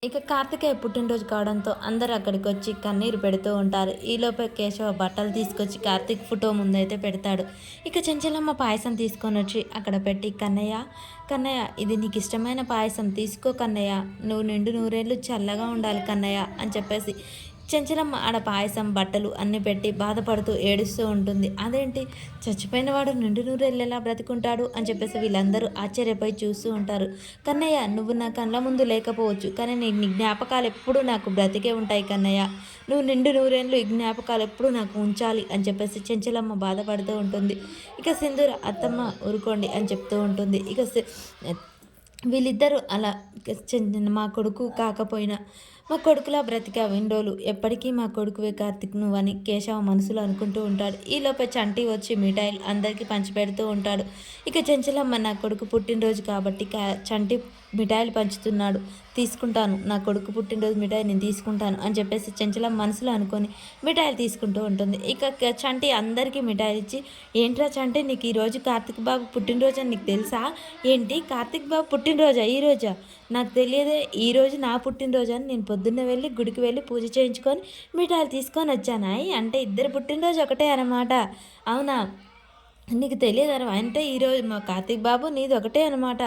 ఇక కార్తికేయ పుట్టినరోజు కావడంతో అందరూ అక్కడికొచ్చి కన్నీరు పెడుతూ ఉంటారు. ఈలోపే కేశవ బట్టలు తీసుకొచ్చి కార్తీక్ ఫోటో ముందైతే పెడతాడు. ఇక చెంచలమ్మ పాయసం తీసుకొనొచ్చి అక్కడ పెట్టి, "కన్నయ్య, కన్నయ్య, ఇది నీకు ఇష్టమైన పాయసం తీసుకో కన్నయ్య. నువ్వు నిండు నూరేళ్ళు చల్లగా ఉండాలి కన్నయ్య" అని చెప్పేసి చెంచలమ్మ ఆడ పాయసం, బట్టలు అన్నీ పెట్టి బాధపడుతూ ఏడుస్తూ ఉంటుంది. అదేంటి, చచ్చిపోయిన వాడు నిండు నూరేళ్ళు ఎలా బ్రతికుంటాడు అని చెప్పేసి వీళ్ళందరూ ఆశ్చర్యపోయి చూస్తూ ఉంటారు. "కన్నయ్య, నువ్వు నా కళ్ళ ముందు లేకపోవచ్చు, కానీ నీ జ్ఞాపకాలు ఎప్పుడూ నాకు బ్రతికే ఉంటాయి కన్నయ్య. నువ్వు నిండు నూరేళ్ళు ఈ జ్ఞాపకాలు ఎప్పుడూ నాకు ఉంచాలి" అని చెప్పేసి చెంచలమ్మ బాధపడుతూ ఉంటుంది. ఇక సింధూర, "అత్తమ్మ ఊరుకోండి" అని చెప్తూ ఉంటుంది. ఇక వీళ్ళిద్దరూ అలా, మా కొడుకు కాకపోయినా మా కొడుకులా బ్రతికావు ఇన్ని రోజులు, ఎప్పటికీ మా కొడుకువే కార్తిక్ నువ్వని కేశవ మనసులో అనుకుంటూ ఉంటాడు. ఈలోపే చంటి వచ్చి మిఠాయిలు అందరికీ పంచిపెడుతూ ఉంటాడు. ఇక చెంచలమ్మ, "నా కొడుకు పుట్టినరోజు కాబట్టి చంటి మిఠాయిలు పంచుతున్నాడు, తీసుకుంటాను, నా కొడుకు పుట్టినరోజు మిఠాయి నేను తీసుకుంటాను" అని చెప్పేసి చెంచలమ్మ మనసులో అనుకొని మిఠాయిలు తీసుకుంటూ ఉంటుంది. ఇక చంటి అందరికీ మిఠాయిలు ఇచ్చి, "ఏంట్రా చంటి, నీకు ఈరోజు కార్తిక్ బాబు పుట్టినరోజు అని నీకు తెలుసా? ఏంటి, కార్తిక్ బాబు పుట్టినరోజా ఈరోజా? నాకు తెలియదే, ఈరోజు నా పుట్టినరోజు అని నేను పొద్దున్నే వెళ్ళి గుడికి వెళ్ళి పూజ చేయించుకొని మిఠాయిలు తీసుకొని వచ్చాను. అంటే ఇద్దరు పుట్టినరోజు ఒకటే అనమాట. అవునా, నీకు తెలియదు అంటే ఈరోజు మా కార్తీక్ బాబు నీది ఒకటే అనమాట.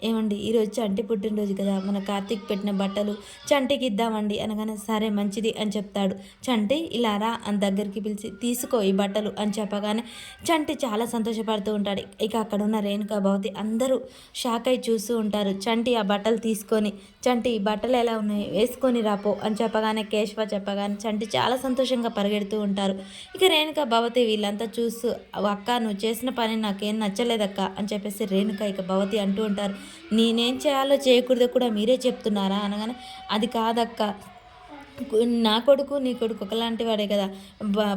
ఏమండి, ఈరోజు చంటి పుట్టినరోజు కదా, మన కార్తీక్ పెట్టిన బట్టలు చంటికి ఇద్దామండి" అనగానే, "సరే మంచిది" అని చెప్తాడు. "చంటి ఇలా రా" అని దగ్గరికి పిలిచి, "తీసుకో ఈ బట్టలు" అని చెప్పగానే చంటి చాలా సంతోషపడుతూ ఉంటాడు. ఇక అక్కడ ఉన్న రేణుకా భవతి అందరూ షాక్ అయి చూస్తూ ఉంటారు. చంటి ఆ బట్టలు తీసుకొని, "చంటి, ఈ బట్టలు ఎలా ఉన్నాయి, వేసుకొని రాపో" అని చెప్పగానే కేశవ చెప్పగానే చంటి చాలా సంతోషంగా పరిగెడుతూ ఉంటారు. ఇక రేణుకా భవతి వీళ్ళంతా చూస్తూ, "అక్క, నువ్వు చేసిన పని నాకేం నచ్చలేదక్క" అని చెప్పేసి రేణుక ఇక భవతి అంటూ ఉంటారు. "నేనేం చేయాలో చేయకూడదో కూడా మీరే చెప్తున్నారా" అనగానే, "అది కాదక్క, నా కొడుకు నీ కొడుకు ఒకలాంటి వాడే కదా,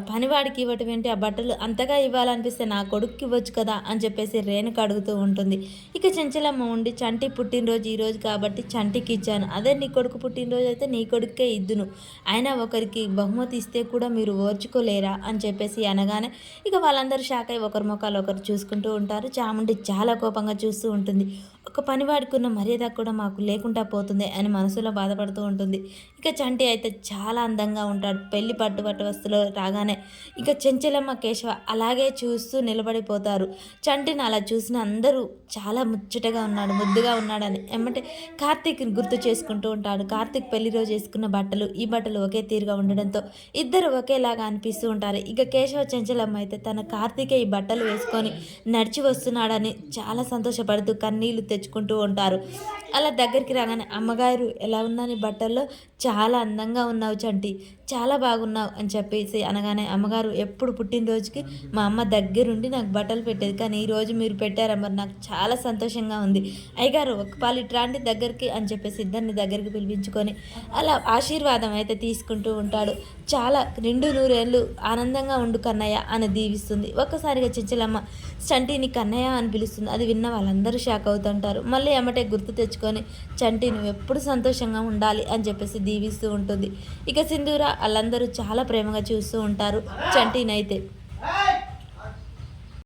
పనివాడికి ఇవ్వటం ఏంటి, ఆ బట్టలు అంతగా ఇవ్వాలనిపిస్తే నా కొడుకుకి ఇవ్వచ్చు కదా" అని చెప్పేసి రేణుక అడుగుతూ ఉంటుంది. ఇక చెంచలమ్మ ఉండి, "చంటి పుట్టినరోజు ఈరోజు కాబట్టి చంటికి ఇచ్చాను, అదే నీ కొడుకు పుట్టినరోజు అయితే నీ కొడుకే ఇద్దును, అయినా ఒకరికి బహుమతి ఇస్తే కూడా మీరు ఓర్చుకోలేరా" అని చెప్పేసి అనగానే ఇక వాళ్ళందరూ షాక్ అయ్యి ఒకరి ముఖాలు ఒకరు చూసుకుంటూ ఉంటారు. చాముండి చాలా కోపంగా చూస్తూ ఉంటుంది. "ఒక పనివాడికి ఉన్న మర్యాద కూడా మాకు లేకుండా పోతుంది" అని మనసులో బాధపడుతూ ఉంటుంది. ఇక చంటి అయితే చాలా అందంగా ఉంటాడు. పెళ్లి పట్టు వస్తువులో రాగానే ఇక చెంచలమ్మ, కేశవ అలాగే చూస్తూ నిలబడిపోతారు. చంటిని అలా చూసిన అందరూ చాలా ముచ్చటగా ఉన్నాడు, ముద్దుగా ఉన్నాడని ఎమ్మటే కార్తీక్ని గుర్తు చేసుకుంటూ ఉంటాడు. కార్తీక్ పెళ్లి రోజు వేసుకున్న బట్టలు ఈ బట్టలు ఒకే తీరుగా ఉండడంతో ఇద్దరు ఒకేలాగా అనిపిస్తూ ఉంటారు. ఇక కేశవ, చెంచలమ్మ అయితే తన కార్తీకే ఈ బట్టలు వేసుకొని నడిచి వస్తున్నాడని చాలా సంతోషపడుతూ కన్నీళ్లు తెచ్చుకుంటూ ఉంటారు. అలా దగ్గరికి రాగానే, "అమ్మగారు ఎలా ఉన్నాను ఈ బట్టల్లో, చాలా అందంగా ఉన్నావు చంటి, చాలా బాగున్నావు" అని చెప్పేసి అనగానే, "అమ్మగారు, ఎప్పుడు పుట్టినరోజుకి మా అమ్మ దగ్గరుండి నాకు బట్టలు పెట్టేది, కానీ ఈరోజు మీరు పెట్టారమ్మ, నాకు చాలా సంతోషంగా ఉంది. అయ్యగారు, ఒక పాలు ఇట్లాంటి దగ్గరికి" అని చెప్పేసి ఇద్దరిని దగ్గరికి పిలిపించుకొని అలా ఆశీర్వాదం అయితే తీసుకుంటూ ఉంటాడు. చాలా నిండు నూరేళ్ళు ఆనందంగా ఉండు కన్నయ్య అని దీవిస్తుంది. ఒక్కసారిగా చెంచలమ్మ చంటిని కన్నయ్య అని పిలుస్తుంది. అది విన్న వాళ్ళందరూ షాక్ అవుతుంటారు. మళ్ళీ ఎమ్మటే గుర్తు తెచ్చుకొని, "చంటి, నువ్వు ఎప్పుడు సంతోషంగా ఉండాలి" అని చెప్పేసి దీవిస్తూ ఉంటుంది. ఇక సింధూర వాళ్ళందరూ చాలా ప్రేమగా చూస్తూ ఉంటారు చంటినైతే.